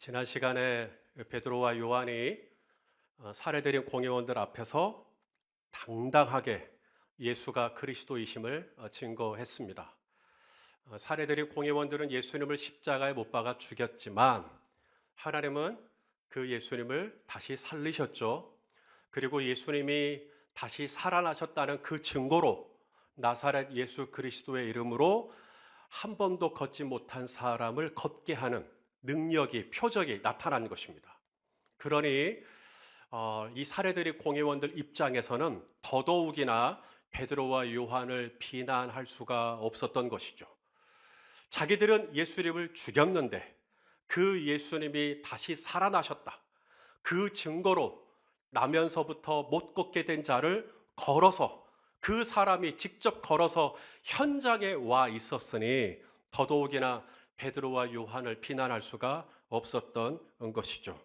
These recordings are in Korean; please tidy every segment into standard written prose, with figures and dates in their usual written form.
지난 시간에 베드로와 요한이 살해드린 공회원들 앞에서 당당하게 예수가 그리스도이심을 증거했습니다. 살해드린 공회원들은 예수님을 십자가에 못 박아 죽였지만 하나님은 그 예수님을 다시 살리셨죠. 그리고 예수님이 다시 살아나셨다는 그 증거로 나사렛 예수 그리스도의 이름으로 한 번도 걷지 못한 사람을 걷게 하는 능력이, 표적이 나타난 것입니다. 그러니 이 살해들이 공회원들 입장에서는 더더욱이나 베드로와 요한을 비난할 수가 없었던 것이죠. 자기들은 예수님을 죽였는데 그 예수님이 다시 살아나셨다, 그 증거로 나면서부터 못 걷게 된 자를 걸어서, 그 사람이 직접 걸어서 현장에 와 있었으니 더더욱이나 베드로와 요한을 비난할 수가 없었던 것이죠.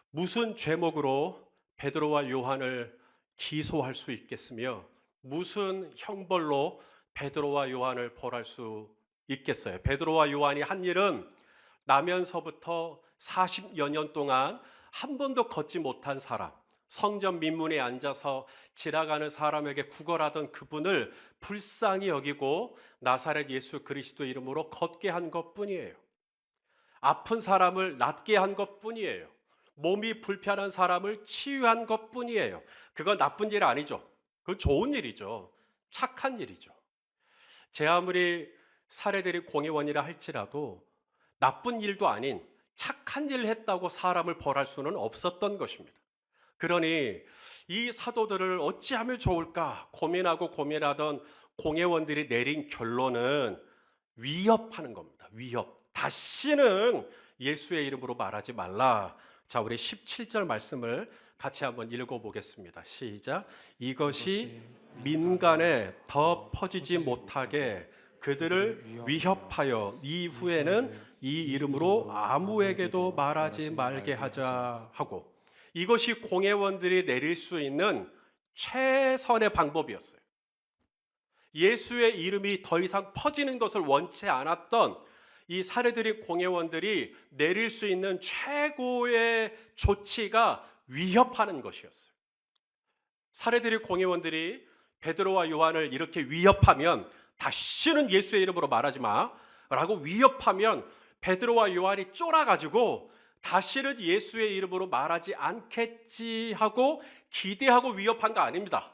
무슨 죄목으로 베드로와 요한을 기소할 수 있겠으며 무슨 형벌로 베드로와 요한을 벌할 수 있겠어요? 베드로와 요한이 한 일은 나면서부터 40여 년 동안 한 번도 걷지 못한 사람, 성전 민문에 앉아서 지나가는 사람에게 구걸하던 그분을 불쌍히 여기고 나사렛 예수 그리스도 이름으로 걷게 한 것뿐이에요. 아픈 사람을 낫게 한 것뿐이에요. 몸이 불편한 사람을 치유한 것뿐이에요. 그건 나쁜 일 아니죠. 그건 좋은 일이죠. 착한 일이죠. 제 아무리 살해들이 공회원이라 할지라도 나쁜 일도 아닌 착한 일을 했다고 사람을 벌할 수는 없었던 것입니다. 그러니 이 사도들을 어찌하면 좋을까 고민하고 고민하던 공회원들이 내린 결론은 위협하는 겁니다. 위협. 다시는 예수의 이름으로 말하지 말라. 자, 우리 17절 말씀을 같이 한번 읽어보겠습니다. 시작. 이것이 민간에 더 퍼지지 못하게 그들을 위협하여 이후에는 이 이름으로 아무에게도 말하지 말게 하자 하고, 이것이 공회원들이 내릴 수 있는 최선의 방법이었어요. 예수의 이름이 더 이상 퍼지는 것을 원치 않았던 이 살해들인 공회원들이 내릴 수 있는 최고의 조치가 위협하는 것이었어요. 살해들인 공회원들이 베드로와 요한을 이렇게 위협하면 다시는 예수의 이름으로 말하지 마 라고 위협하면 베드로와 요한이 쫄아가지고 다시는 예수의 이름으로 말하지 않겠지 하고 기대하고 위협한 거 아닙니다.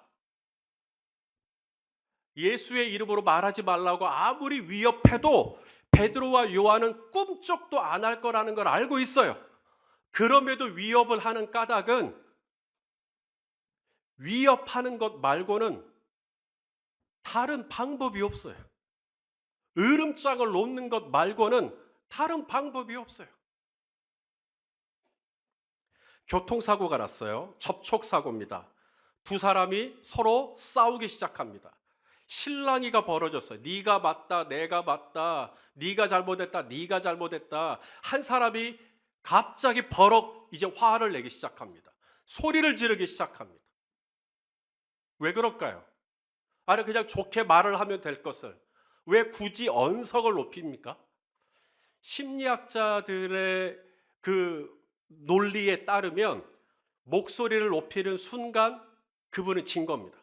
예수의 이름으로 말하지 말라고 아무리 위협해도 베드로와 요한은 꿈쩍도 안 할 거라는 걸 알고 있어요. 그럼에도 위협을 하는 까닭은 위협하는 것 말고는 다른 방법이 없어요. 으름장을 놓는 것 말고는 다른 방법이 없어요. 교통사고가 났어요. 접촉사고입니다. 두 사람이 서로 싸우기 시작합니다. 실랑이가 벌어졌어요. 네가 맞다, 내가 맞다, 네가 잘못했다, 네가 잘못했다. 한 사람이 갑자기 버럭 이제 화를 내기 시작합니다. 소리를 지르기 시작합니다. 왜 그럴까요? 아니 그냥 좋게 말을 하면 될 것을 왜 굳이 언성을 높입니까? 심리학자들의 그 논리에 따르면 목소리를 높이는 순간 그분은 진 겁니다.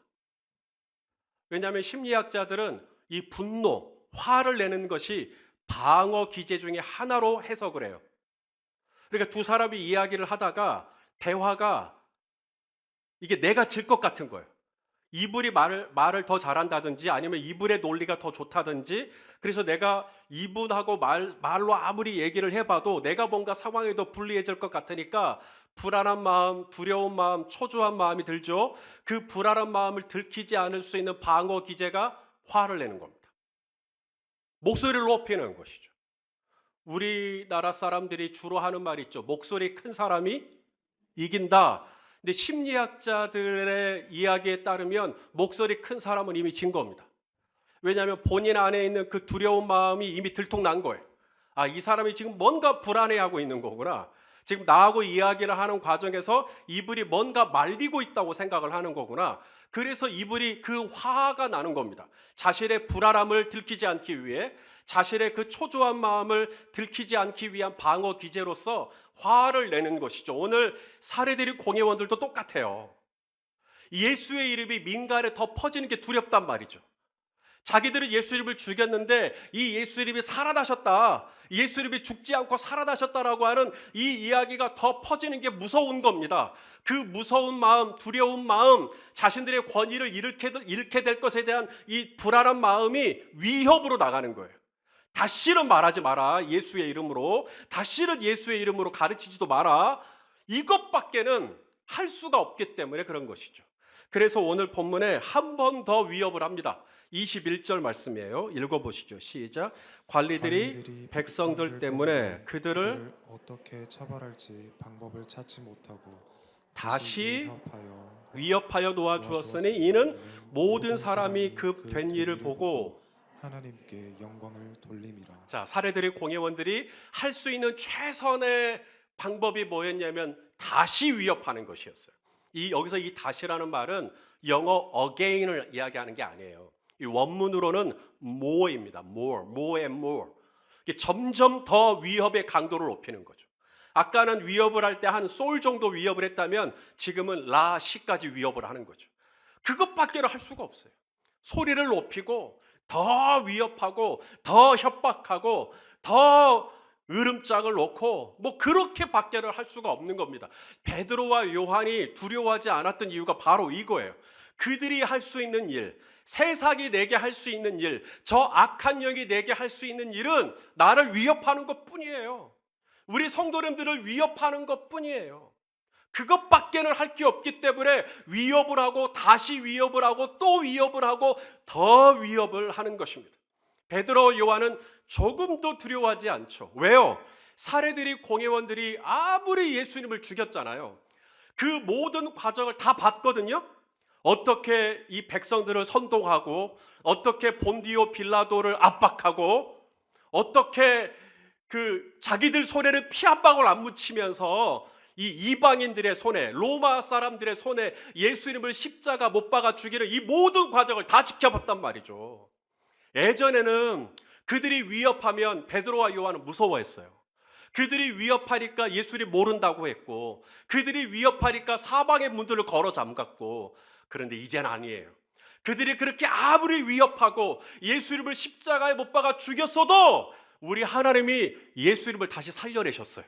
왜냐하면 심리학자들은 이 분노, 화를 내는 것이 방어 기제 중에 하나로 해석을 해요. 그러니까 두 사람이 이야기를 하다가 대화가 이게 내가 질 것 같은 거예요. 이분이 말을 더 잘한다든지 아니면 이분의 논리가 더 좋다든지, 그래서 내가 이분하고 말로 아무리 얘기를 해봐도 내가 뭔가 상황에 더 불리해질 것 같으니까 불안한 마음, 두려운 마음, 초조한 마음이 들죠. 그 불안한 마음을 들키지 않을 수 있는 방어 기제가 화를 내는 겁니다. 목소리를 높이는 것이죠. 우리나라 사람들이 주로 하는 말이 있죠. 목소리 큰 사람이 이긴다. 근데 심리학자들의 이야기에 따르면 목소리 큰 사람은 이미 진 겁니다. 왜냐하면 본인 안에 있는 그 두려운 마음이 이미 들통난 거예요. 아, 이 사람이 지금 뭔가 불안해하고 있는 거구나. 지금 나하고 이야기를 하는 과정에서 이분이 뭔가 말리고 있다고 생각을 하는 거구나. 그래서 이분이 그 화가 나는 겁니다. 자신의 불안함을 들키지 않기 위해, 자신의 그 초조한 마음을 들키지 않기 위한 방어 기제로서 화를 내는 것이죠. 오늘 사례들이 공회원들도 똑같아요. 예수의 이름이 민간에 더 퍼지는 게 두렵단 말이죠. 자기들은 예수 이름을 죽였는데 이 예수 이름이 살아나셨다, 예수 이름이 죽지 않고 살아나셨다라고 하는 이 이야기가 더 퍼지는 게 무서운 겁니다. 그 무서운 마음, 두려운 마음, 자신들의 권위를 잃게 될 것에 대한 이 불안한 마음이 위협으로 나가는 거예요. 다시는 말하지 마라, 예수의 이름으로. 다시는 예수의 이름으로 가르치지도 마라. 이것밖에는 할 수가 없기 때문에 그런 것이죠. 그래서 오늘 본문에 한 번 더 위협을 합니다. 21절 말씀이에요. 읽어보시죠. 시작. 관리들이 백성들 때문에 그들을 어떻게 처벌할지 방법을 찾지 못하고 다시 위협하여 놓아주었으니 이는 모든 사람이 그 된 일을 보고 하나님께 영광을 돌림이라. 자, 사례들의 공회원들이 할 수 있는 최선의 방법이 뭐였냐면 다시 위협하는 것이었어요. 여기서 이 다시라는 말은 영어 again을 이야기하는 게 아니에요. 이 원문으로는 more입니다. more and more. 이게 점점 더 위협의 강도를 높이는 거죠. 아까는 위협을 할 때 한 솔 정도 위협을 했다면 지금은 라시까지 위협을 하는 거죠. 그것밖에는 할 수가 없어요. 소리를 높이고 더 위협하고 더 협박하고 더 으름장을 놓고 뭐 그렇게밖에는 할 수가 없는 겁니다. 베드로와 요한이 두려워하지 않았던 이유가 바로 이거예요. 그들이 할 수 있는 일, 세상이 내게 할 수 있는 일, 저 악한 영이 내게 할 수 있는 일은 나를 위협하는 것뿐이에요. 우리 성도님들을 위협하는 것뿐이에요. 그것밖에는 할 게 없기 때문에 위협을 하고 다시 위협을 하고 또 위협을 하고 더 위협을 하는 것입니다. 베드로 요한은 조금도 두려워하지 않죠. 왜요? 사례들이 공회원들이 아무리 예수님을 죽였잖아요. 그 모든 과정을 다 봤거든요. 어떻게 이 백성들을 선동하고 어떻게 본디오 빌라도를 압박하고 어떻게 그 자기들 손에는 피 한 방울 안 묻히면서 이 이방인들의 손에, 로마 사람들의 손에 예수님을 십자가 못 박아 죽이는 이 모든 과정을 다 지켜봤단 말이죠. 예전에는 그들이 위협하면 베드로와 요한은 무서워했어요. 그들이 위협하니까 예수님 모른다고 했고, 그들이 위협하니까 사방의 문들을 걸어 잠갔고. 그런데 이제는 아니에요. 그들이 그렇게 아무리 위협하고 예수님을 십자가에 못 박아 죽였어도 우리 하나님이 예수님을 다시 살려내셨어요.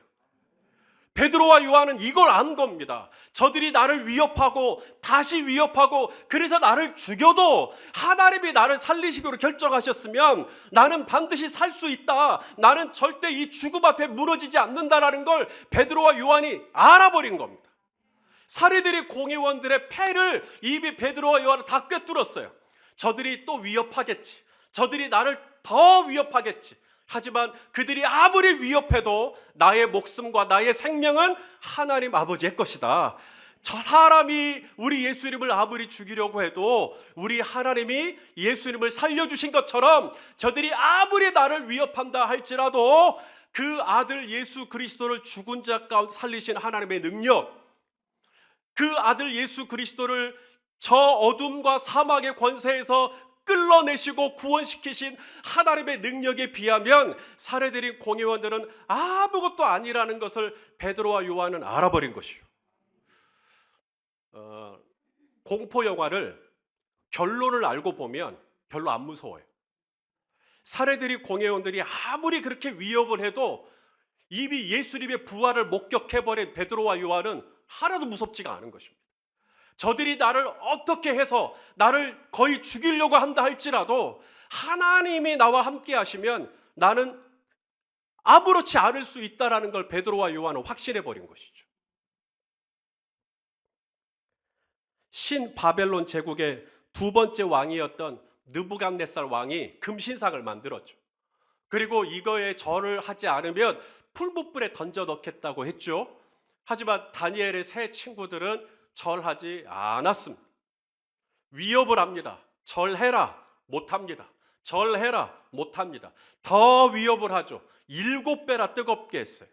베드로와 요한은 이걸 안 겁니다. 저들이 나를 위협하고 다시 위협하고 그래서 나를 죽여도 하나님이 나를 살리시기로 결정하셨으면 나는 반드시 살 수 있다. 나는 절대 이 죽음 앞에 무너지지 않는다라는 걸 베드로와 요한이 알아버린 겁니다. 사례들이 공회원들의 패를 이미 베드로와 요한은 다 꿰뚫었어요. 저들이 또 위협하겠지. 저들이 나를 더 위협하겠지. 하지만 그들이 아무리 위협해도 나의 목숨과 나의 생명은 하나님 아버지의 것이다. 저 사람이 우리 예수님을 아무리 죽이려고 해도 우리 하나님이 예수님을 살려주신 것처럼 저들이 아무리 나를 위협한다 할지라도 그 아들 예수 그리스도를 죽은 자 가운데 살리신 하나님의 능력, 그 아들 예수 그리스도를 저 어둠과 사막의 권세에서 끌어내시고 구원시키신 하나님의 능력에 비하면 사례들인 공회원들은 아무것도 아니라는 것을 베드로와 요한은 알아버린 것이요. 공포 영화를 결론을 알고 보면 별로 안 무서워요. 사례들이 공회원들이 아무리 그렇게 위협을 해도 이미 예수님의 부활을 목격해버린 베드로와 요한은 하나도 무섭지가 않은 것입니다. 저들이 나를 어떻게 해서 나를 거의 죽이려고 한다 할지라도 하나님이 나와 함께 하시면 나는 아무렇지 않을 수 있다라는 걸 베드로와 요한은 확신해 버린 것이죠. 신 바벨론 제국의 두 번째 왕이었던 느부갓네살 왕이 금신상을 만들었죠. 그리고 이거에 절을 하지 않으면 풀무불에 던져 넣겠다고 했죠. 하지만 다니엘의 세 친구들은 절하지 않았습니다. 위협을 합니다. 절해라, 못합니다. 절해라, 못합니다. 더 위협을 하죠. 7배나 뜨겁게 했어요.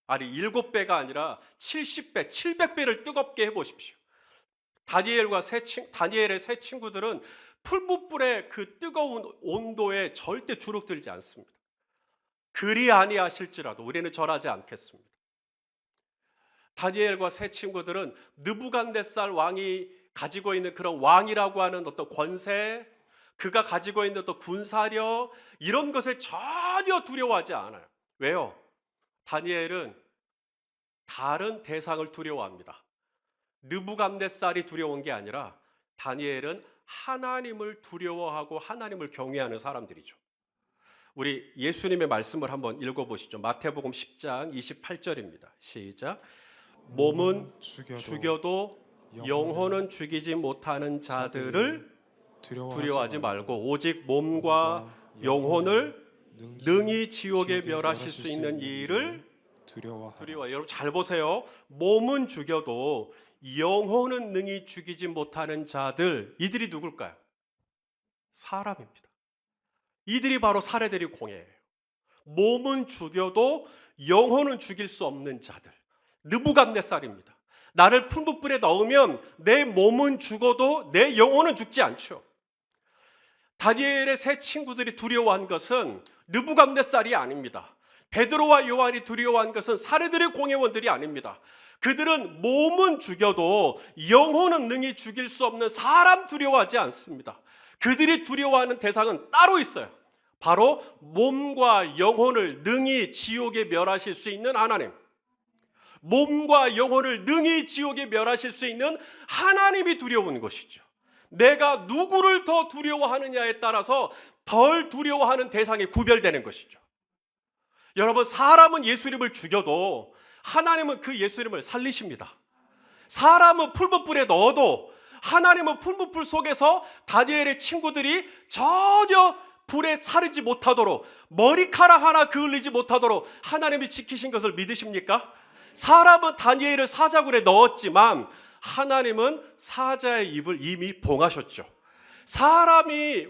아니 7배가 아니라 70배, 700배를 뜨겁게 해보십시오. 다니엘의 세 친구들은 풀무불의 그 뜨거운 온도에 절대 주눅들지 않습니다. 그리 아니하실지라도 우리는 절하지 않겠습니다. 다니엘과 세 친구들은 느부갓네살 왕이 가지고 있는 그런 왕이라고 하는 어떤 권세, 그가 가지고 있는 어떤 군사력, 이런 것에 전혀 두려워하지 않아요. 왜요? 다니엘은 다른 대상을 두려워합니다. 느부갓네살이 두려운 게 아니라 다니엘은 하나님을 두려워하고 하나님을 경외하는 사람들이죠. 우리 예수님의 말씀을 한번 읽어보시죠. 마태복음 10장 28절입니다. 시작. 몸은 죽여도 영혼은 죽이지 못하는 자들을 두려워하지 말고 오직 몸과 영혼을 능히 지옥에 멸하실 수 있는 이를 두려워하라. 여러분 잘 보세요. 몸은 죽여도 영혼은 능히 죽이지 못하는 자들, 이들이 누굴까요? 사람입니다. 이들이 바로 사례들이 공예예요. 몸은 죽여도 영혼은 죽일 수 없는 자들, 느부갓네살입니다. 나를 풀무불에 넣으면 내 몸은 죽어도 내 영혼은 죽지 않죠. 다니엘의 세 친구들이 두려워한 것은 느부갓네살이 아닙니다. 베드로와 요한이 두려워한 것은 사례들의 공예원들이 아닙니다. 그들은 몸은 죽여도 영혼은 능히 죽일 수 없는 사람 두려워하지 않습니다. 그들이 두려워하는 대상은 따로 있어요. 바로 몸과 영혼을 능히 지옥에 멸하실 수 있는 하나님. 몸과 영혼을 능히 지옥에 멸하실 수 있는 하나님이 두려운 것이죠. 내가 누구를 더 두려워하느냐에 따라서 덜 두려워하는 대상이 구별되는 것이죠. 여러분, 사람은 예수님을 죽여도 하나님은 그 예수님을 살리십니다. 사람은 풀무불에 넣어도 하나님은 풀무불 속에서 다니엘의 친구들이 전혀 불에 사르지 못하도록, 머리카락 하나 그을리지 못하도록 하나님이 지키신 것을 믿으십니까? 사람은 다니엘을 사자굴에 넣었지만 하나님은 사자의 입을 이미 봉하셨죠. 사람이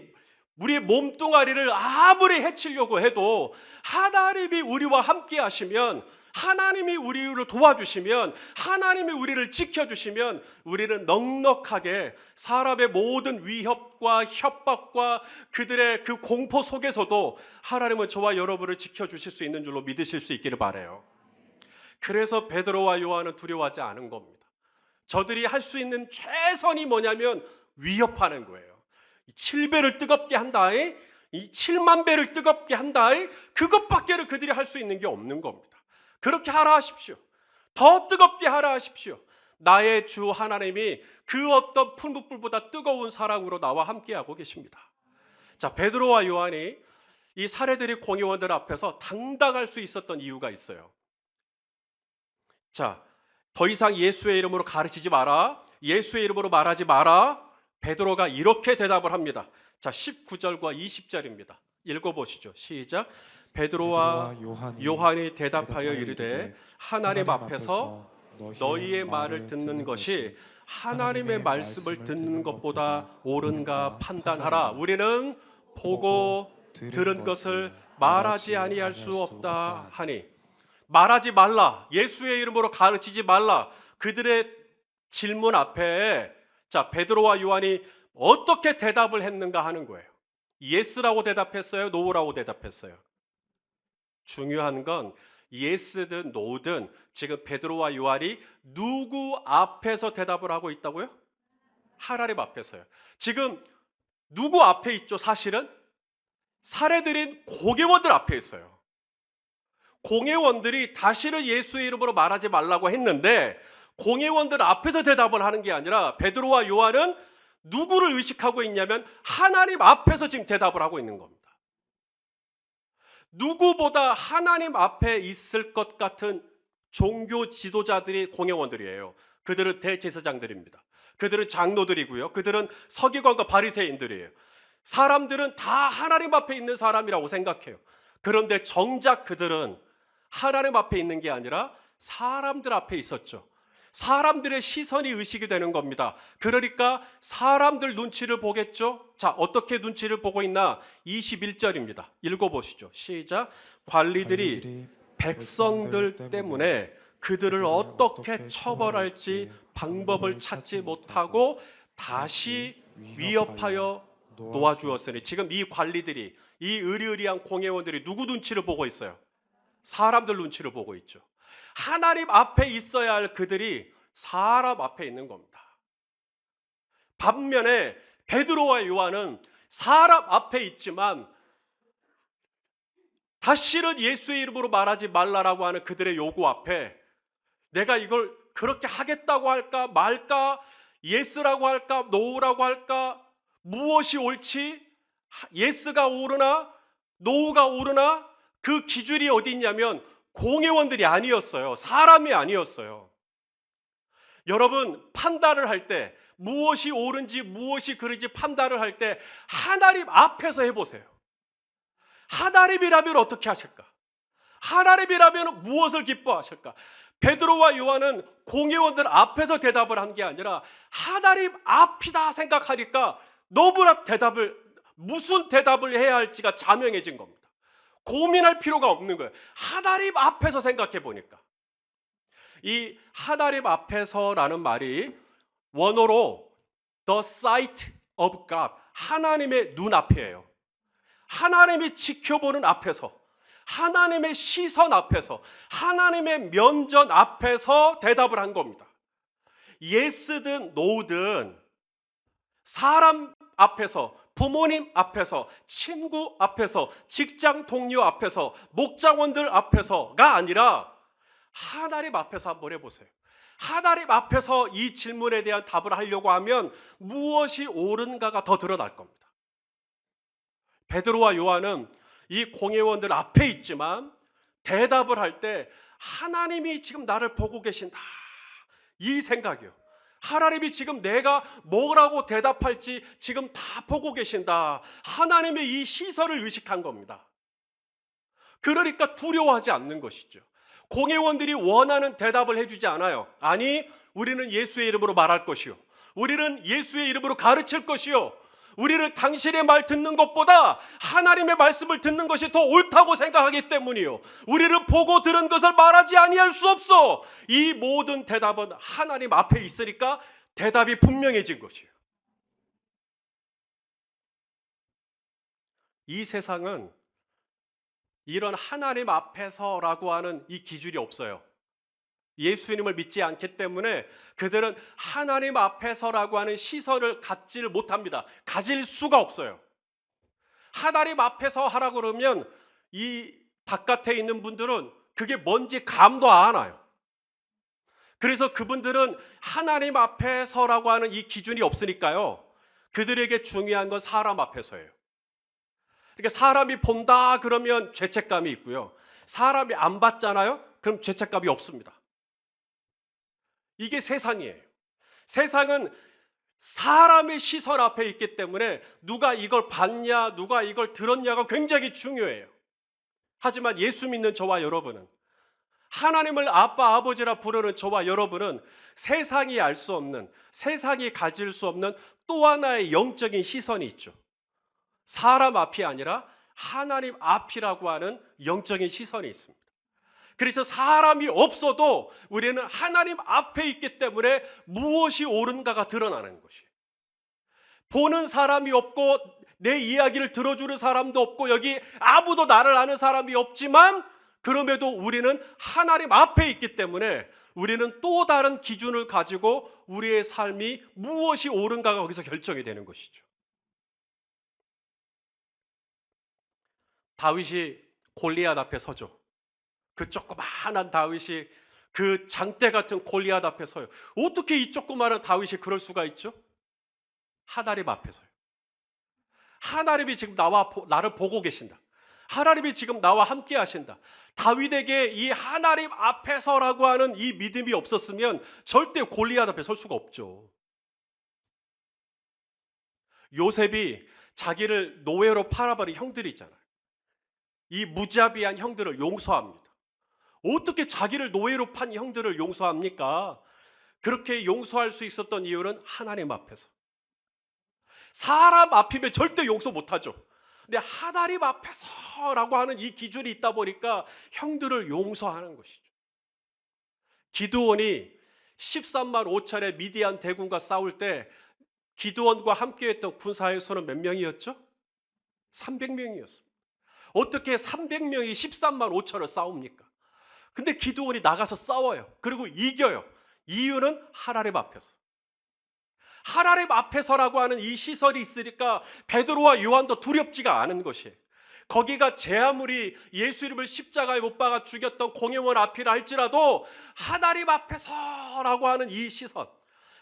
우리의 몸뚱아리를 아무리 해치려고 해도 하나님이 우리와 함께 하시면, 하나님이 우리를 도와주시면, 하나님이 우리를 지켜주시면 우리는 넉넉하게 사람의 모든 위협과 협박과 그들의 그 공포 속에서도 하나님은 저와 여러분을 지켜주실 수 있는 줄로 믿으실 수 있기를 바라요. 그래서 베드로와 요한은 두려워하지 않은 겁니다. 저들이 할 수 있는 최선이 뭐냐면 위협하는 거예요. 7배를 뜨겁게 한다, 이 7만 배를 뜨겁게 한다, 그것밖에는 그들이 할 수 있는 게 없는 겁니다. 그렇게 하라 하십시오. 더 뜨겁게 하라 하십시오. 나의 주 하나님이 그 어떤 풀무불보다 뜨거운 사랑으로 나와 함께하고 계십니다. 자, 베드로와 요한이 이 사례들이 공회원들 앞에서 당당할 수 있었던 이유가 있어요. 자, 더 이상 예수의 이름으로 가르치지 마라, 예수의 이름으로 말하지 마라. 베드로가 이렇게 대답을 합니다. 자, 19절과 20절입니다. 읽어보시죠. 시작. 베드로와 요한이 대답하여 이르되 하나님 앞에서 너희의 말을 듣는 것이 하나님의 말씀을 듣는 것보다 옳은가 판단하라. 우리는 보고 들은 것을 말하지 아니할 수 없다 하니, 말하지 말라, 예수의 이름으로 가르치지 말라, 그들의 질문 앞에 자, 베드로와 요한이 어떻게 대답을 했는가 하는 거예요. 예스라고 대답했어요? 노라고 대답했어요? 중요한 건 예스든 노든 지금 베드로와 요한이 누구 앞에서 대답을 하고 있다고요? 하나님 앞에서요. 지금 누구 앞에 있죠? 사실은 사례들인 공회원들 앞에 있어요. 공회원들이 다시는 예수의 이름으로 말하지 말라고 했는데 공회원들 앞에서 대답을 하는 게 아니라 베드로와 요한은 누구를 의식하고 있냐면 하나님 앞에서 지금 대답을 하고 있는 겁니다. 누구보다 하나님 앞에 있을 것 같은 종교 지도자들이 공회원들이에요. 그들은 대제사장들입니다. 그들은 장로들이고요. 그들은 서기관과 바리새인들이에요. 사람들은 다 하나님 앞에 있는 사람이라고 생각해요. 그런데 정작 그들은 하나님 앞에 있는 게 아니라 사람들 앞에 있었죠. 사람들의 시선이 의식이 되는 겁니다. 그러니까 사람들 눈치를 보겠죠. 자, 어떻게 눈치를 보고 있나? 21절입니다. 읽어보시죠. 시작. 관리들이 백성들 때문에 그들을 어떻게 처벌할지 방법을 찾지 못하고 다시 위협하여 놓아주었으니 지금 이 관리들이, 이 의리의리한 공회원들이 누구 눈치를 보고 있어요? 사람들 눈치를 보고 있죠. 하나님 앞에 있어야 할 그들이 사람 앞에 있는 겁니다. 반면에 베드로와 요한은 사람 앞에 있지만 다시는 예수의 이름으로 말하지 말라라고 하는 그들의 요구 앞에 내가 이걸 그렇게 하겠다고 할까 말까, 예스라고 할까 노우라고 할까, 무엇이 옳지, 예스가 옳으나 노우가 옳으나, 그 기준이 어디 있냐면 공회원들이 아니었어요. 사람이 아니었어요. 여러분, 판단을 할 때 무엇이 옳은지 무엇이 그른지 판단을 할 때 하나님 앞에서 해보세요. 하나님이라면 어떻게 하실까? 하나님이라면 무엇을 기뻐하실까? 베드로와 요한은 공회원들 앞에서 대답을 한 게 아니라 하나님 앞이다 생각하니까 너무나 무슨 대답을 해야 할지가 자명해진 겁니다. 고민할 필요가 없는 거예요. 하나님 앞에서 생각해 보니까. 이 하나님 앞에서라는 말이 원어로 the sight of God, 하나님의 눈앞이에요. 하나님이 지켜보는 앞에서, 하나님의 시선 앞에서, 하나님의 면전 앞에서 대답을 한 겁니다. 예스든 노든 사람 앞에서, 부모님 앞에서, 친구 앞에서, 직장 동료 앞에서, 목장원들 앞에서가 아니라 하나님 앞에서 한번 해보세요. 하나님 앞에서 이 질문에 대한 답을 하려고 하면 무엇이 옳은가가 더 드러날 겁니다. 베드로와 요한은 이 공회원들 앞에 있지만 대답을 할 때 하나님이 지금 나를 보고 계신다, 이 생각이요. 하나님이 지금 내가 뭐라고 대답할지 지금 다 보고 계신다, 하나님의 이 시선을 의식한 겁니다. 그러니까 두려워하지 않는 것이죠. 공회원들이 원하는 대답을 해주지 않아요. 아니, 우리는 예수의 이름으로 말할 것이요, 우리는 예수의 이름으로 가르칠 것이요, 우리는 당신의 말 듣는 것보다 하나님의 말씀을 듣는 것이 더 옳다고 생각하기 때문이요, 우리는 보고 들은 것을 말하지 아니할 수 없어. 이 모든 대답은 하나님 앞에 있으니까 대답이 분명해진 것이에요. 이 세상은 이런 하나님 앞에서라고 하는 이 기준이 없어요. 예수님을 믿지 않기 때문에 그들은 하나님 앞에서라고 하는 시선을 갖지를 못합니다. 가질 수가 없어요. 하나님 앞에서 하라고 그러면 이 바깥에 있는 분들은 그게 뭔지 감도 안 와요. 그래서 그분들은 하나님 앞에서라고 하는 이 기준이 없으니까요, 그들에게 중요한 건 사람 앞에서예요. 그러니까 사람이 본다 그러면 죄책감이 있고요, 사람이 안 봤잖아요, 그럼 죄책감이 없습니다. 이게 세상이에요. 세상은 사람의 시선 앞에 있기 때문에 누가 이걸 봤냐, 누가 이걸 들었냐가 굉장히 중요해요. 하지만 예수 믿는 저와 여러분은, 하나님을 아빠 아버지라 부르는 저와 여러분은 세상이 알 수 없는, 세상이 가질 수 없는 또 하나의 영적인 시선이 있죠. 사람 앞이 아니라 하나님 앞이라고 하는 영적인 시선이 있습니다. 그래서 사람이 없어도 우리는 하나님 앞에 있기 때문에 무엇이 옳은가가 드러나는 것이에요. 보는 사람이 없고 내 이야기를 들어주는 사람도 없고 여기 아무도 나를 아는 사람이 없지만 그럼에도 우리는 하나님 앞에 있기 때문에 우리는 또 다른 기준을 가지고 우리의 삶이 무엇이 옳은가가 거기서 결정이 되는 것이죠. 다윗이 골리앗 앞에 서죠. 그 조그마한 다윗이 그 장대 같은 골리앗 앞에 서요. 어떻게 이 조그마한 다윗이 그럴 수가 있죠? 하나님 앞에서요. 하나님이 지금 나를 보고 계신다. 하나님이 지금 나와 함께 하신다. 다윗에게 이 하나님 앞에서라고 하는 이 믿음이 없었으면 절대 골리앗 앞에 설 수가 없죠. 요셉이 자기를 노예로 팔아버린 형들이 있잖아요. 이 무자비한 형들을 용서합니다. 어떻게 자기를 노예로 판 형들을 용서합니까? 그렇게 용서할 수 있었던 이유는 하나님 앞에서. 사람 앞이면 절대 용서 못하죠. 근데 하나님 앞에서라고 하는 이 기준이 있다 보니까 형들을 용서하는 것이죠. 기드온이 13만 5천의 미디안 대군과 싸울 때 기드온과 함께했던 군사의 수는 몇 명이었죠? 300명이었습니다. 어떻게 300명이 13만 5천을 싸웁니까? 근데 기드온이 나가서 싸워요. 그리고 이겨요. 이유는 하나님 앞에서. 하나님 앞에서라고 하는 이 시설이 있으니까 베드로와 요한도 두렵지가 않은 것이에요. 거기가 제 아무리 예수 이름을 십자가에 못 박아 죽였던 공회원 앞이라 할지라도 하나님 앞에서라고 하는 이 시선,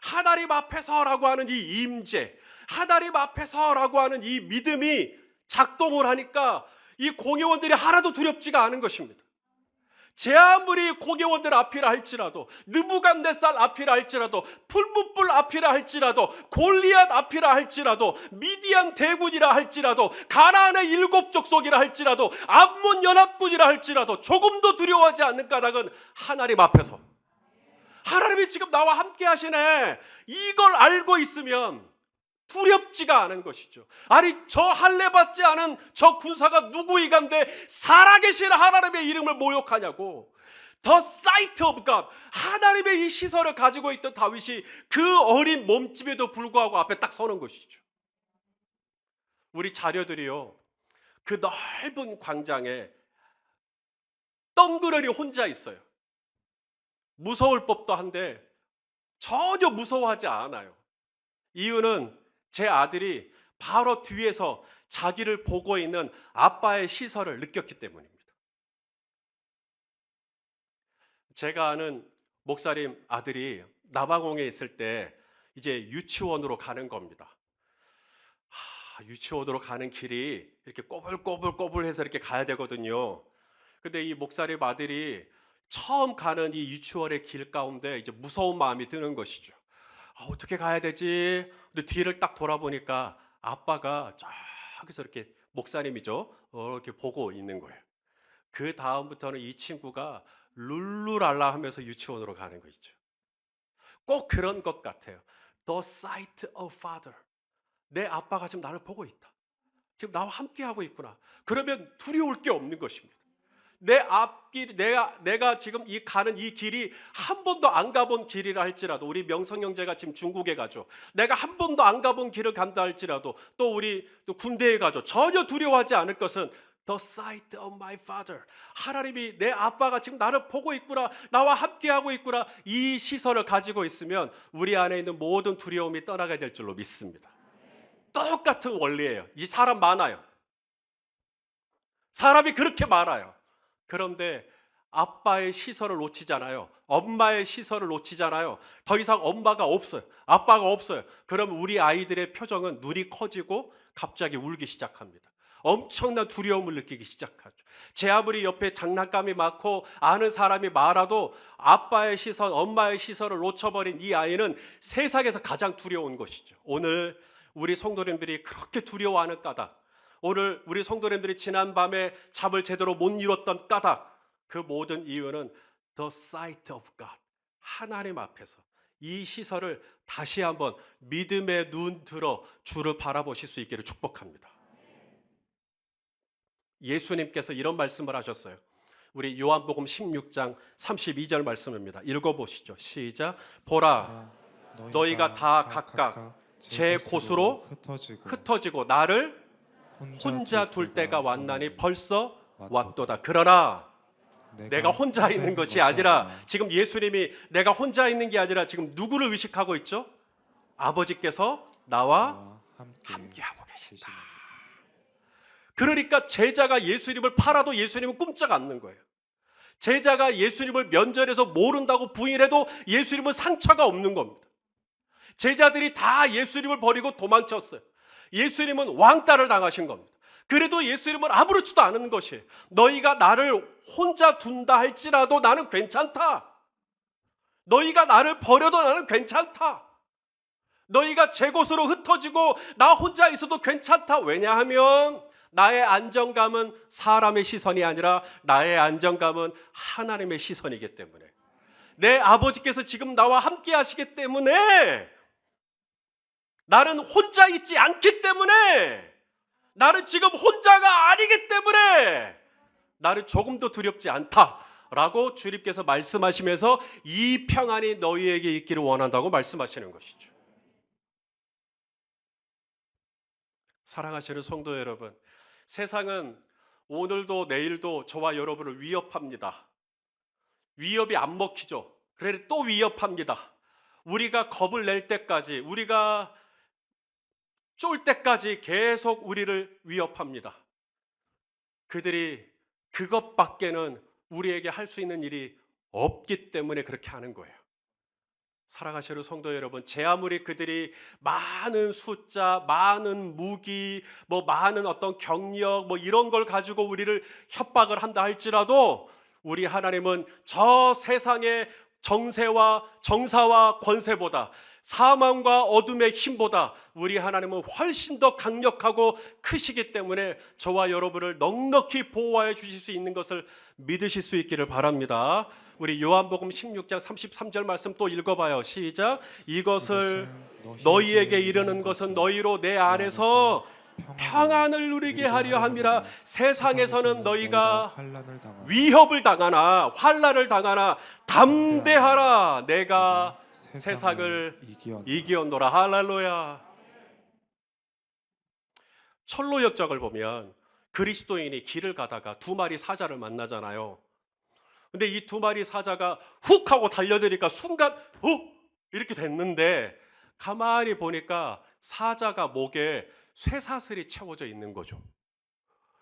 하나님 앞에서라고 하는 이 임재, 하나님 앞에서라고 하는 이 믿음이 작동을 하니까 이 공회원들이 하나도 두렵지가 않은 것입니다. 제 아무리 공회원들 앞이라 할지라도, 느부갓네살 앞이라 할지라도, 풀무불 앞이라 할지라도, 골리앗 앞이라 할지라도, 미디안 대군이라 할지라도, 가나안의 7 족속이라 할지라도, 암몬 연합군이라 할지라도 조금도 두려워하지 않는 까닭은 하나님 앞에서, 하나님이 지금 나와 함께 하시네, 이걸 알고 있으면 두렵지가 않은 것이죠. 아니, 저 할례 받지 않은 저 군사가 누구이간데 살아계신 하나님의 이름을 모욕하냐고. The sight of God, 하나님의 이 시설을 가지고 있던 다윗이 그 어린 몸집에도 불구하고 앞에 딱 서는 것이죠. 우리 자녀들이요, 그 넓은 광장에 덩그러니 혼자 있어요. 무서울 법도 한데 전혀 무서워하지 않아요. 이유는 제 아들이 바로 뒤에서 자기를 보고 있는 아빠의 시선을 느꼈기 때문입니다. 제가 아는 목사님 아들이 남아공에 있을 때 이제 유치원으로 가는 겁니다. 유치원으로 가는 길이 이렇게 꼬불꼬불꼬불해서 이렇게 가야 되거든요. 근데 이 목사님 아들이 처음 가는 이 유치원의 길 가운데 이제 무서운 마음이 드는 것이죠. 어떻게 가야 되지? 근데 뒤를 딱 돌아보니까 아빠가 저기서 이렇게, 목사님이죠, 이렇게 보고 있는 거예요. 그 다음부터는 이 친구가 룰루랄라 하면서 유치원으로 가는 거 있죠. 꼭 그런 것 같아요. The sight of father, 내 아빠가 지금 나를 보고 있다, 지금 나와 함께 하고 있구나. 그러면 두려울 게 없는 것입니다. 내 앞길, 내가 지금 가는 이 길이 한 번도 안 가본 길이라 할지라도, 우리 명성 형제가 지금 중국에 가죠. 내가 한 번도 안 가본 길을 간다 할지라도, 또 우리 또 군대에 가죠. 전혀 두려워하지 않을 것은 The sight of my father, 하나님이 내 아빠가 지금 나를 보고 있구나, 나와 함께하고 있구나, 이 시선을 가지고 있으면 우리 안에 있는 모든 두려움이 떠나게 될 줄로 믿습니다. 똑같은 원리예요. 이 사람 많아요. 사람이 그렇게 많아요. 그런데 아빠의 시선을 놓치잖아요. 엄마의 시선을 놓치잖아요. 더 이상 엄마가 없어요. 아빠가 없어요. 그럼 우리 아이들의 표정은 눈이 커지고 갑자기 울기 시작합니다. 엄청난 두려움을 느끼기 시작하죠. 제 아무리 옆에 장난감이 많고 아는 사람이 많아도 아빠의 시선, 엄마의 시선을 놓쳐버린 이 아이는 세상에서 가장 두려운 것이죠. 오늘 우리 성도님들이 그렇게 두려워하는 까닭, 오늘 우리 성도님들이 지난밤에 잠을 제대로 못 이뤘던 까닭, 그 모든 이유는 The sight of God, 하나님 앞에서 이 시설을 다시 한번 믿음의 눈 들어 주를 바라보실 수 있기를 축복합니다. 예수님께서 이런 말씀을 하셨어요. 우리 요한복음 16장 32절 말씀입니다. 읽어보시죠. 시작. 보라, 너희가 다 각각 제 곳으로 흩어지고 나를 혼자 둘 때가 왔나니 벌써 왔도다. 그러나 내가 혼자 있는 것이 아니라, 지금 예수님이 내가 혼자 있는 게 아니라 지금 누구를 의식하고 있죠? 아버지께서 나와 함께하고 계신다. 그러니까 제자가 예수님을 팔아도 예수님은 꼼짝 않는 거예요. 제자가 예수님을 면전에서 모른다고 부인해도 예수님은 상처가 없는 겁니다. 제자들이 다 예수님을 버리고 도망쳤어요. 예수님은 왕따를 당하신 겁니다. 그래도 예수님은 아무렇지도 않은 것이에요. 너희가 나를 혼자 둔다 할지라도 나는 괜찮다. 너희가 나를 버려도 나는 괜찮다. 너희가 제 곳으로 흩어지고 나 혼자 있어도 괜찮다. 왜냐하면 나의 안정감은 사람의 시선이 아니라 나의 안정감은 하나님의 시선이기 때문에, 내 아버지께서 지금 나와 함께 하시기 때문에, 나는 혼자 있지 않기 때문에, 나는 지금 혼자가 아니기 때문에 나는 조금도 두렵지 않다라고 주님께서 말씀하시면서 이 평안이 너희에게 있기를 원한다고 말씀하시는 것이죠. 사랑하시는 성도 여러분, 세상은 오늘도 내일도 저와 여러분을 위협합니다. 위협이 안 먹히죠. 그래 또 위협합니다. 우리가 겁을 낼 때까지, 우리가 쫄 때까지 계속 우리를 위협합니다. 그들이 그것밖에는 우리에게 할 수 있는 일이 없기 때문에 그렇게 하는 거예요. 사랑하시는 성도 여러분, 제 아무리 그들이 많은 숫자, 많은 무기, 많은 어떤 경력, 이런 걸 가지고 우리를 협박을 한다 할지라도 우리 하나님은 저 세상의 정세와 정사와 권세보다, 사망과 어둠의 힘보다 우리 하나님은 훨씬 더 강력하고 크시기 때문에 저와 여러분을 넉넉히 보호하여 주실 수 있는 것을 믿으실 수 있기를 바랍니다. 우리 요한복음 16장 33절 말씀 또 읽어봐요. 시작. 이것을 너희에게 이르는 것은 너희로 내 안에서 평안을 누리게 하려 함이라. 세상에서는 너희가 위협을 당하나 환난을 당하나 담대하라. 내가 세상을 이기었노라. 할렐루야. 철로 역적을 보면 그리스도인이 길을 가다가 두 마리 사자를 만나잖아요. 근데 이 두 마리 사자가 훅 하고 달려드니까 순간 이렇게 됐는데 가만히 보니까 사자가 목에 쇠사슬이 채워져 있는 거죠.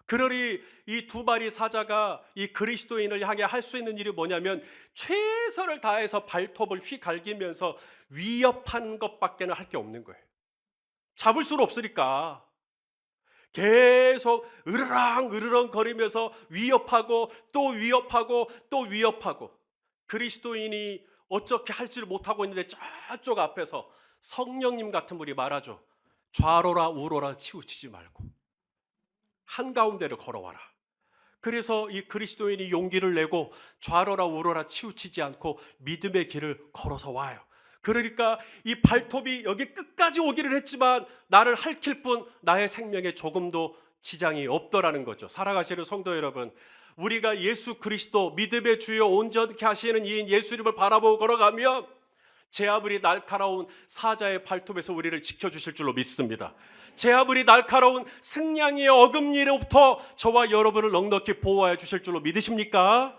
그러니 이 두 마리 사자가 이 그리스도인을 향해 할 수 있는 일이 뭐냐면 최선을 다해서 발톱을 휘갈기면서 위협한 것밖에는 할 게 없는 거예요. 잡을 수는 없으니까 계속 으르렁 거리면서 위협하고 또 위협하고 또 위협하고, 그리스도인이 어떻게 할지를 못하고 있는데 저쪽 앞에서 성령님 같은 분이 말하죠. 좌로라 우로라 치우치지 말고 한가운데를 걸어와라. 그래서 이 그리스도인이 용기를 내고 좌로라 우로라 치우치지 않고 믿음의 길을 걸어서 와요. 그러니까 이 발톱이 여기 끝까지 오기를 했지만 나를 핥힐 뿐 나의 생명에 조금도 지장이 없더라는 거죠. 사랑하시는 성도 여러분, 우리가 예수 그리스도 믿음의 주여 온전케 하시는 이인 예수님을 바라보고 걸어가면 제 아무리 날카로운 사자의 발톱에서 우리를 지켜주실 줄로 믿습니다. 제 아무리 날카로운 승냥이의 어금니로부터 저와 여러분을 넉넉히 보호해 주실 줄로 믿으십니까?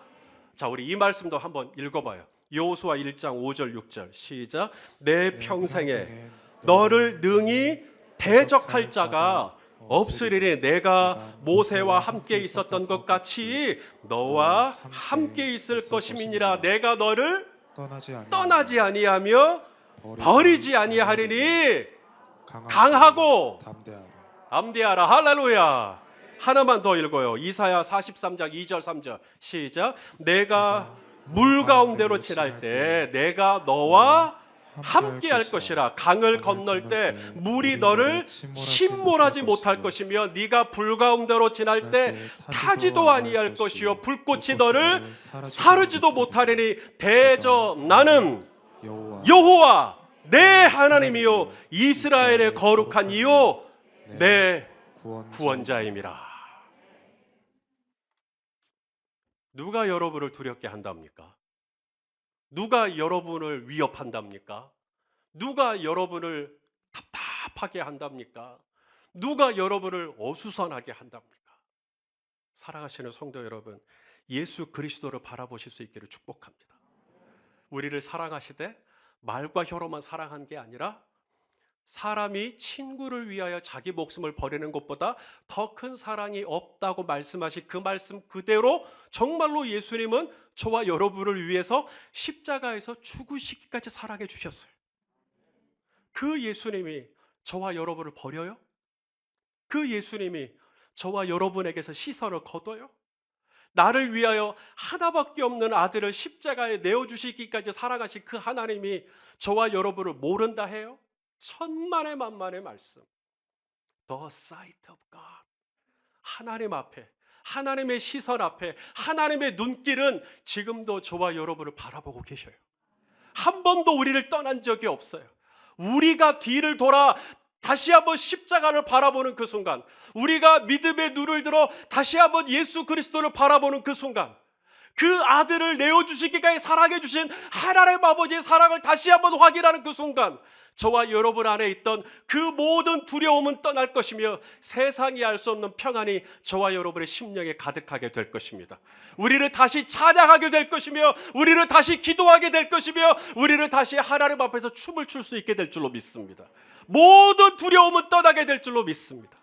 자, 우리 이 말씀도 한번 읽어봐요. 여호수아 1장 5절 6절 시작. 내 평생에 너를 능히 대적할 자가 없으리니 내가 모세와 함께 있었던 것 같이 너와 함께 있을 것임이니라. 내가 너를 떠나지 아니하며 버리지 아니하리니 강하고 담대하라. 할렐루야. 하나만 더 읽어요. 이사야 43장 2절 3절 시작. 내가 물 가운데로 지날 때 내가 너와 함께 할 것이라. 강을 건널 때 물이 너를 침몰하지 못할 것이며 네가 불 가운데로 지날 때 타지도 아니할 것이요 불꽃이 너를 사르지도 못하리니 대저 나는 여호와 내 하나님이요 이스라엘의 거룩한 이요 내 구원자임이라. 누가 여러분을 두렵게 한답니까? 누가 여러분을 위협한답니까? 누가 여러분을 답답하게 한답니까? 누가 여러분을 어수선하게 한답니까? 사랑하시는 성도 여러분, 예수 그리스도를 바라보실 수 있기를 축복합니다. 우리를 사랑하시되 말과 혀로만 사랑한 게 아니라 사람이 친구를 위하여 자기 목숨을 버리는 것보다 더 큰 사랑이 없다고 말씀하신 그 말씀 그대로 정말로 예수님은 저와 여러분을 위해서 십자가에서 죽으시기까지 사랑해 주셨어요. 그 예수님이 저와 여러분을 버려요? 그 예수님이 저와 여러분에게서 시선을 거둬요? 나를 위하여 하나밖에 없는 아들을 십자가에 내어주시기까지 사랑하신 그 하나님이 저와 여러분을 모른다 해요? 천만의 만만의 말씀. The sight of God. 하나님 앞에, 하나님의 시선 앞에, 하나님의 눈길은 지금도 저와 여러분을 바라보고 계셔요. 한 번도 우리를 떠난 적이 없어요. 우리가 뒤를 돌아 다시 한번 십자가를 바라보는 그 순간, 우리가 믿음의 눈을 들어 다시 한번 예수 그리스도를 바라보는 그 순간, 그 아들을 내어주시기까지 사랑해 주신 하나님 아버지의 사랑을 다시 한번 확인하는 그 순간, 저와 여러분 안에 있던 그 모든 두려움은 떠날 것이며 세상이 알 수 없는 평안이 저와 여러분의 심령에 가득하게 될 것입니다. 우리를 다시 찬양하게 될 것이며 우리를 다시 기도하게 될 것이며 우리를 다시 하나님 앞에서 춤을 출 수 있게 될 줄로 믿습니다. 모든 두려움은 떠나게 될 줄로 믿습니다.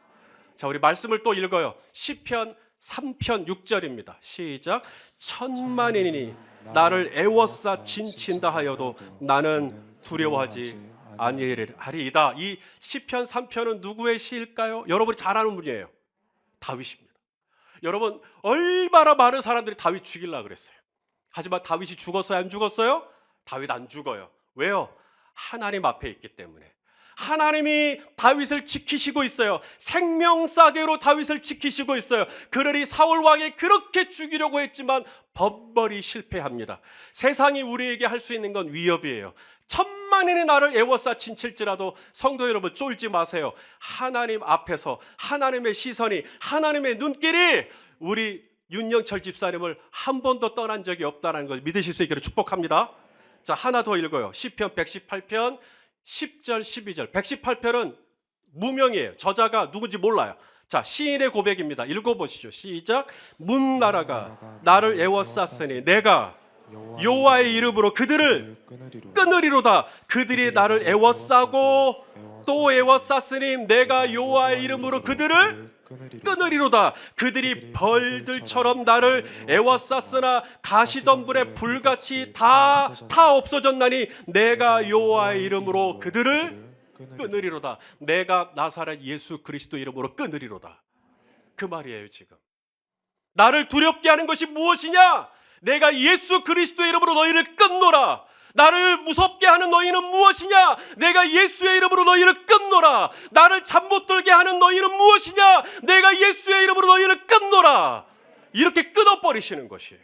자, 우리 말씀을 또 읽어요. 시편 3편 6절입니다. 시작. 천만인이 나를 애워싸 진친다 하여도 나는 두려워하지 아니하리이다. 이 시편 3편은 누구의 시일까요? 여러분이 잘 아는 분이에요. 다윗입니다. 여러분, 얼마나 많은 사람들이 다윗 죽이려고 그랬어요. 하지만 다윗이 죽었어요? 안 죽었어요? 다윗 안 죽어요. 왜요? 하나님 앞에 있기 때문에. 하나님이 다윗을 지키시고 있어요. 생명싸개로 다윗을 지키시고 있어요. 그러니 사울 왕이 그렇게 죽이려고 했지만 번번이 실패합니다. 세상이 우리에게 할 수 있는 건 위협이에요. 천만인이 나를 애워싸 친칠지라도 성도 여러분, 쫄지 마세요. 하나님 앞에서 하나님의 시선이, 하나님의 눈길이 우리 윤영철 집사님을 한 번도 떠난 적이 없다는 걸 믿으실 수 있기를 축복합니다. 자, 하나 더 읽어요. 시편 118편 10절 12절. 118편은 무명이에요. 저자가 누군지 몰라요. 자, 시인의 고백입니다. 읽어보시죠. 시작. 문나라가 나를 애워쌌으니 내가 여호와의 이름으로 그들을 끊으리로다. 그들이 나를 애워싸고 또 애워쌌으니 내가 여호와의 이름으로 그들을 끊으리로다. 그들이 벌들처럼 나를 애워쌌으나 가시덤불에 불같이 다 없어졌나니 내가 여호와의 이름으로 그들을 끊으리로다. 내가 나사렛 예수 그리스도 이름으로 끊으리로다. 그 말이에요. 지금 나를 두렵게 하는 것이 무엇이냐? 내가 예수 그리스도 이름으로 너희를 끊노라. 나를 무섭게 하는 너희는 무엇이냐? 내가 예수의 이름으로 너희를 끊노라. 나를 잠 못 들게 하는 너희는 무엇이냐? 내가 예수의 이름으로 너희를 끊노라. 이렇게 끊어버리시는 것이에요.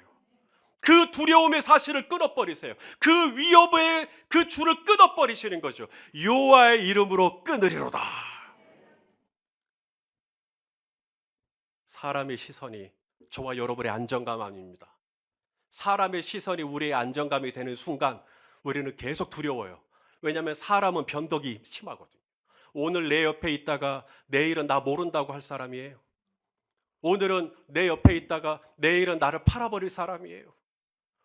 그 두려움의 사실을 끊어버리세요. 그 위협의 그 줄을 끊어버리시는 거죠. 여호와의 이름으로 끊으리로다. 사람의 시선이 저와 여러분의 안정감 아닙니다. 사람의 시선이 우리의 안정감이 되는 순간 우리는 계속 두려워요. 왜냐하면 사람은 변덕이 심하거든요. 오늘 내 옆에 있다가 내일은 나 모른다고 할 사람이에요. 오늘은 내 옆에 있다가 내일은 나를 팔아버릴 사람이에요.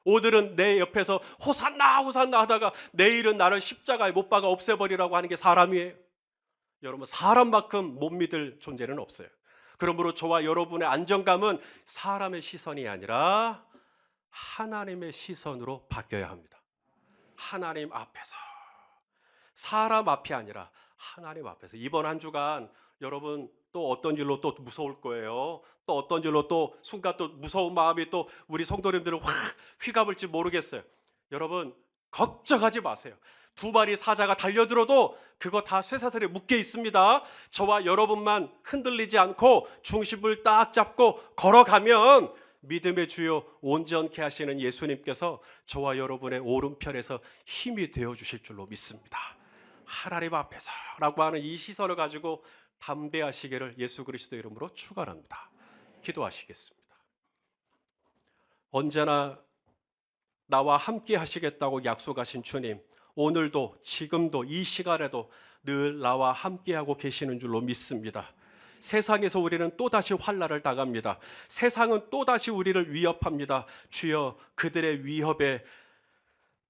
오늘은 내 옆에서 호산나 호산나 하다가 내일은 나를 십자가에 못 박아 없애버리라고 하는 게 사람이에요. 여러분, 사람만큼 못 믿을 존재는 없어요. 그러므로 저와 여러분의 안정감은 사람의 시선이 아니라 하나님의 시선으로 바뀌어야 합니다. 하나님 앞에서, 사람 앞이 아니라 하나님 앞에서. 이번 한 주간 여러분 또 어떤 일로 또 무서울 거예요. 또 어떤 일로 또 순간 또 무서운 마음이 또 우리 성도님들을 확 휘감을지 모르겠어요. 여러분 걱정하지 마세요. 두 마리 사자가 달려들어도 그거 다 쇠사슬에 묶여 있습니다. 저와 여러분만 흔들리지 않고 중심을 딱 잡고 걸어가면 믿음의 주요 온전케 하시는 예수님께서 저와 여러분의 오른편에서 힘이 되어주실 줄로 믿습니다. 하나님 앞에서 라고 하는 이 시선을 가지고 담대하시기를 예수 그리스도 이름으로 축원합니다. 기도하시겠습니다. 언제나 나와 함께 하시겠다고 약속하신 주님, 오늘도 지금도 이 시간에도 늘 나와 함께하고 계시는 줄로 믿습니다. 세상에서 우리는 또다시 환난을 당합니다. 세상은 또다시 우리를 위협합니다. 주여, 그들의 위협에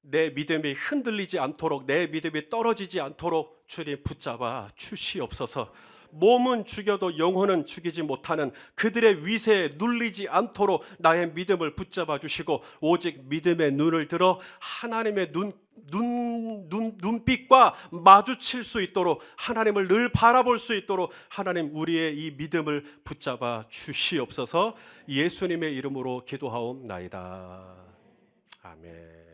내 믿음이 흔들리지 않도록, 내 믿음이 떨어지지 않도록 주님 붙잡아 주시옵소서. 몸은 죽여도 영혼은 죽이지 못하는 그들의 위세에 눌리지 않도록 나의 믿음을 붙잡아 주시고 오직 믿음의 눈을 들어 하나님의 눈빛과 마주칠 수 있도록, 하나님을 늘 바라볼 수 있도록 하나님 우리의 이 믿음을 붙잡아 주시옵소서. 예수님의 이름으로 기도하옵나이다. 아멘.